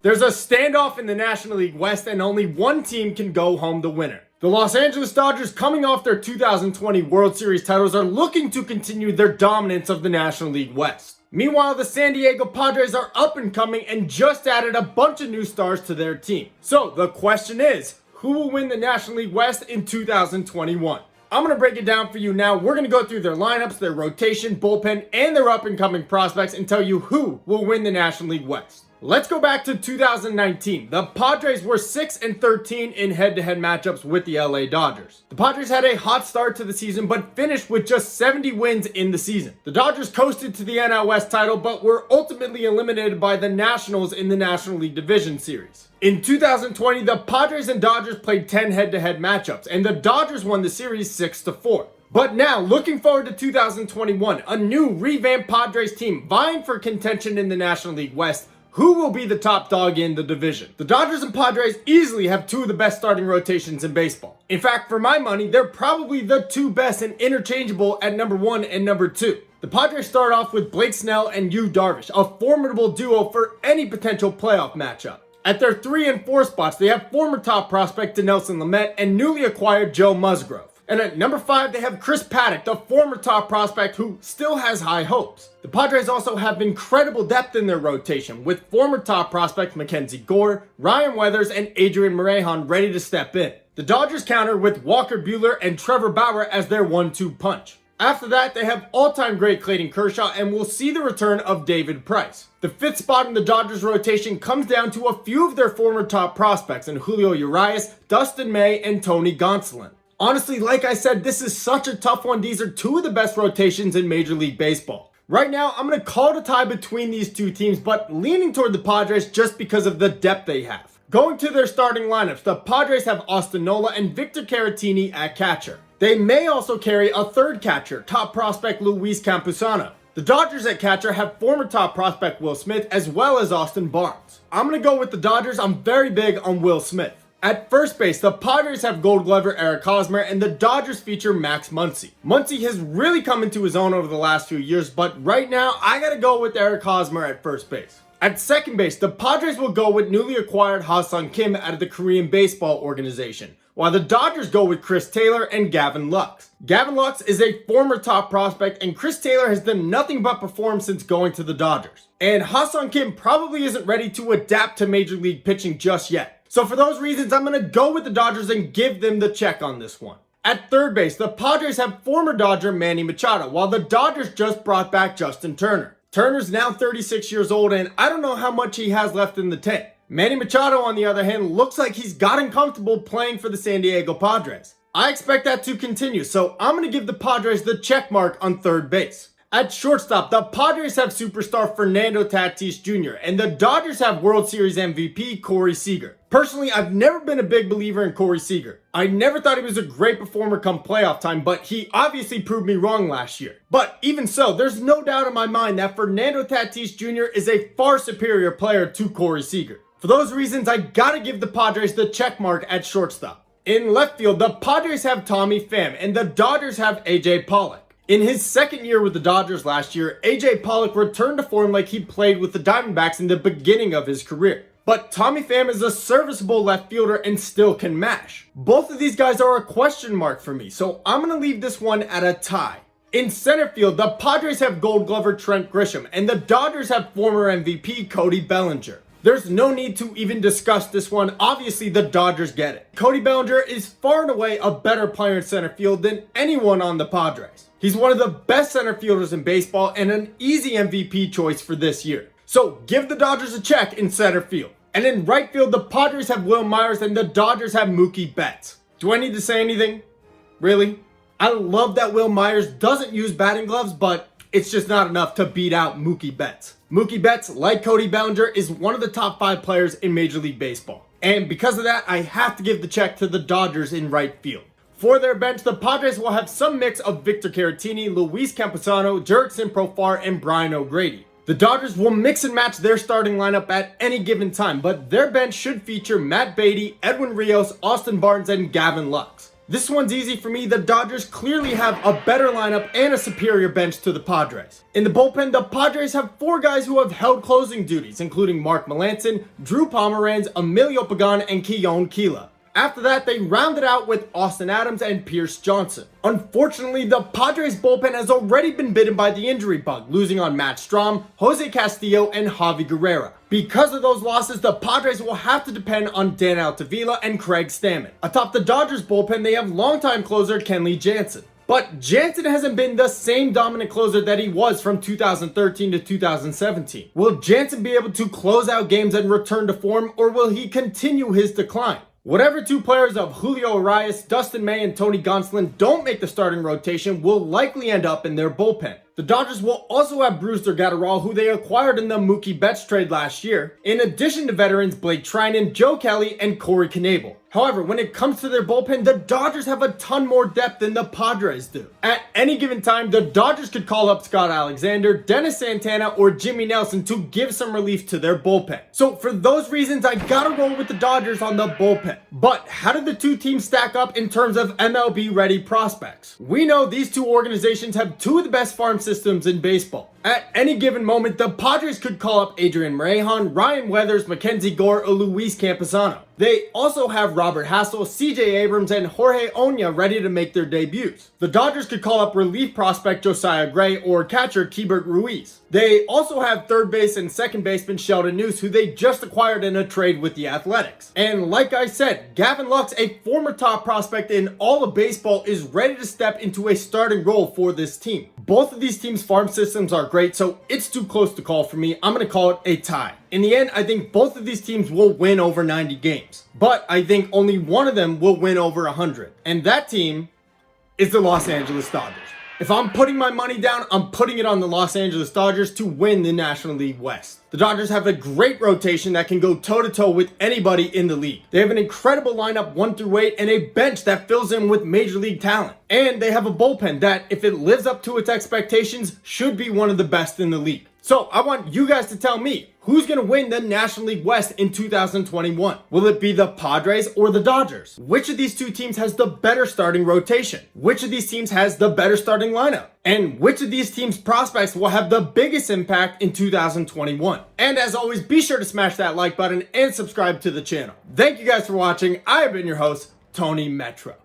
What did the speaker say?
There's a standoff in the National League West and only one team can go home the winner. The Los Angeles Dodgers, coming off their 2020 World Series titles, are looking to continue their dominance of the National League West. Meanwhile, the San Diego Padres are up and coming and just added a bunch of new stars to their team. So the question is, who will win the National League West in 2021? I'm going to break it down for you now. We're going to go through their lineups, their rotation, bullpen, and their up-and-coming prospects and tell you who will win the National League West. Let's go back to 2019. The Padres were 6-13 in head-to-head matchups with the LA Dodgers. The Padres had a hot start to the season but finished with just 70 wins in the season. The Dodgers coasted to the NL West title but were ultimately eliminated by the Nationals in the National League Division Series. In 2020, the Padres and Dodgers played 10 head-to-head matchups and the Dodgers won the series 6-4. But now, looking forward to 2021, a new revamped Padres team vying for contention in the National League West. Who will be the top dog in the division? The Dodgers and Padres easily have two of the best starting rotations in baseball. In fact, for my money, they're probably the two best and interchangeable at number 1 and number 2. The Padres start off with Blake Snell and Yu Darvish, a formidable duo for any potential playoff matchup. At their 3 and 4 spots, they have former top prospect Dinelson Lamet and newly acquired Joe Musgrove. And at number 5, they have Chris Paddock, the former top prospect who still has high hopes. The Padres also have incredible depth in their rotation, with former top prospects Mackenzie Gore, Ryan Weathers, and Adrian Morejon ready to step in. The Dodgers counter with Walker Buehler and Trevor Bauer as their 1-2 punch. After that, they have all-time great Clayton Kershaw and will see the return of David Price. The 5th spot in the Dodgers rotation comes down to a few of their former top prospects in Julio Urias, Dustin May, and Tony Gonsolin. Honestly, like I said, this is such a tough one. These are two of the best rotations in Major League Baseball. Right now, I'm going to call it a tie between these two teams, but leaning toward the Padres just because of the depth they have. Going to their starting lineups, the Padres have Austin Nola and Victor Caratini at catcher. They may also carry a third catcher, top prospect Luis Campusano. The Dodgers at catcher have former top prospect Will Smith as well as Austin Barnes. I'm going to go with the Dodgers. I'm very big on Will Smith. At first base, the Padres have Gold Glover Eric Hosmer and the Dodgers feature Max Muncy. Muncy has really come into his own over the last few years, but right now, I gotta go with Eric Hosmer at first base. At second base, the Padres will go with newly acquired Ha-Seong Kim out of the Korean Baseball Organization, while the Dodgers go with Chris Taylor and Gavin Lux. Gavin Lux is a former top prospect, and Chris Taylor has done nothing but perform since going to the Dodgers. And Ha-Seong Kim probably isn't ready to adapt to Major League pitching just yet. So for those reasons, I'm going to go with the Dodgers and give them the check on this one. At third base, the Padres have former Dodger Manny Machado, while the Dodgers just brought back Justin Turner. Turner's now 36 years old, and I don't know how much he has left in the tank. Manny Machado, on the other hand, looks like he's gotten comfortable playing for the San Diego Padres. I expect that to continue, so I'm going to give the Padres the check mark on third base. At shortstop, the Padres have superstar Fernando Tatis Jr. and the Dodgers have World Series MVP Corey Seager. Personally, I've never been a big believer in Corey Seager. I never thought he was a great performer come playoff time, but he obviously proved me wrong last year. But even so, there's no doubt in my mind that Fernando Tatis Jr. is a far superior player to Corey Seager. For those reasons, I gotta give the Padres the check mark at shortstop. In left field, the Padres have Tommy Pham and the Dodgers have AJ Pollock. In his second year with the Dodgers last year, AJ Pollock returned to form like he played with the Diamondbacks in the beginning of his career. But Tommy Pham is a serviceable left fielder and still can mash. Both of these guys are a question mark for me, so I'm going to leave this one at a tie. In center field, the Padres have Gold Glover Trent Grisham and the Dodgers have former MVP Cody Bellinger. There's no need to even discuss this one. Obviously, the Dodgers get it. Cody Bellinger is far and away a better player in center field than anyone on the Padres. He's one of the best center fielders in baseball and an easy MVP choice for this year. So give the Dodgers a check in center field. And in right field, the Padres have Will Myers and the Dodgers have Mookie Betts. Do I need to say anything? Really? I love that Will Myers doesn't use batting gloves, but it's just not enough to beat out Mookie Betts. Mookie Betts, like Cody Bellinger, is one of the top 5 players in Major League Baseball. And because of that, I have to give the check to the Dodgers in right field. For their bench, the Padres will have some mix of Victor Caratini, Luis Campusano, Jurickson Profar, and Brian O'Grady. The Dodgers will mix and match their starting lineup at any given time, but their bench should feature Matt Beatty, Edwin Rios, Austin Barnes, and Gavin Lux. This one's easy for me. The Dodgers clearly have a better lineup and a superior bench to the Padres. In the bullpen, the Padres have 4 guys who have held closing duties, including Mark Melancon, Drew Pomeranz, Emilio Pagan, and Keon Keela. After that, they rounded out with Austin Adams and Pierce Johnson. Unfortunately, the Padres bullpen has already been bitten by the injury bug, losing on Matt Strahm, Jose Castillo, and Javi Guerrera. Because of those losses, the Padres will have to depend on Dan Altavilla and Craig Stammen. Atop the Dodgers bullpen, they have longtime closer Kenley Jansen. But Jansen hasn't been the same dominant closer that he was from 2013 to 2017. Will Jansen be able to close out games and return to form, or will he continue his decline? Whatever 2 players of Julio Arias, Dustin May, and Tony Gonsolin don't make the starting rotation will likely end up in their bullpen. The Dodgers will also have Brewster Gatterall, who they acquired in the Mookie Betts trade last year, in addition to veterans Blake Treinen, Joe Kelly, and Corey Knebel. However, when it comes to their bullpen, the Dodgers have a ton more depth than the Padres do. At any given time, the Dodgers could call up Scott Alexander, Dennis Santana, or Jimmy Nelson to give some relief to their bullpen. So for those reasons, I gotta roll with the Dodgers on the bullpen. But how did the 2 teams stack up in terms of MLB-ready prospects? We know these 2 organizations have 2 of the best farm systems in baseball. At any given moment, the Padres could call up Adrian Morejon, Ryan Weathers, Mackenzie Gore, or Luis Camposano. They also have Robert Hassel, CJ Abrams, and Jorge Oña ready to make their debuts. The Dodgers could call up relief prospect Josiah Gray or catcher Keibert Ruiz. They also have third base and second baseman Sheldon Neuse, who they just acquired in a trade with the Athletics. And like I said, Gavin Lux, a former top prospect in all of baseball, is ready to step into a starting role for this team. Both of these teams' farm systems are great, so it's too close to call for me. I'm going to call it a tie. In the end, I think both of these teams will win over 90 games. But I think only one of them will win over 100. And that team is the Los Angeles Dodgers. If I'm putting my money down, I'm putting it on the Los Angeles Dodgers to win the National League West. The Dodgers have a great rotation that can go toe-to-toe with anybody in the league. They have an incredible lineup 1 through 8 and a bench that fills in with major league talent. And they have a bullpen that, if it lives up to its expectations, should be one of the best in the league. So I want you guys to tell me, who's going to win the National League West in 2021? Will it be the Padres or the Dodgers? Which of these 2 teams has the better starting rotation? Which of these teams has the better starting lineup? And which of these teams' prospects will have the biggest impact in 2021? And as always, be sure to smash that like button and subscribe to the channel. Thank you guys for watching. I have been your host, Tony Metro.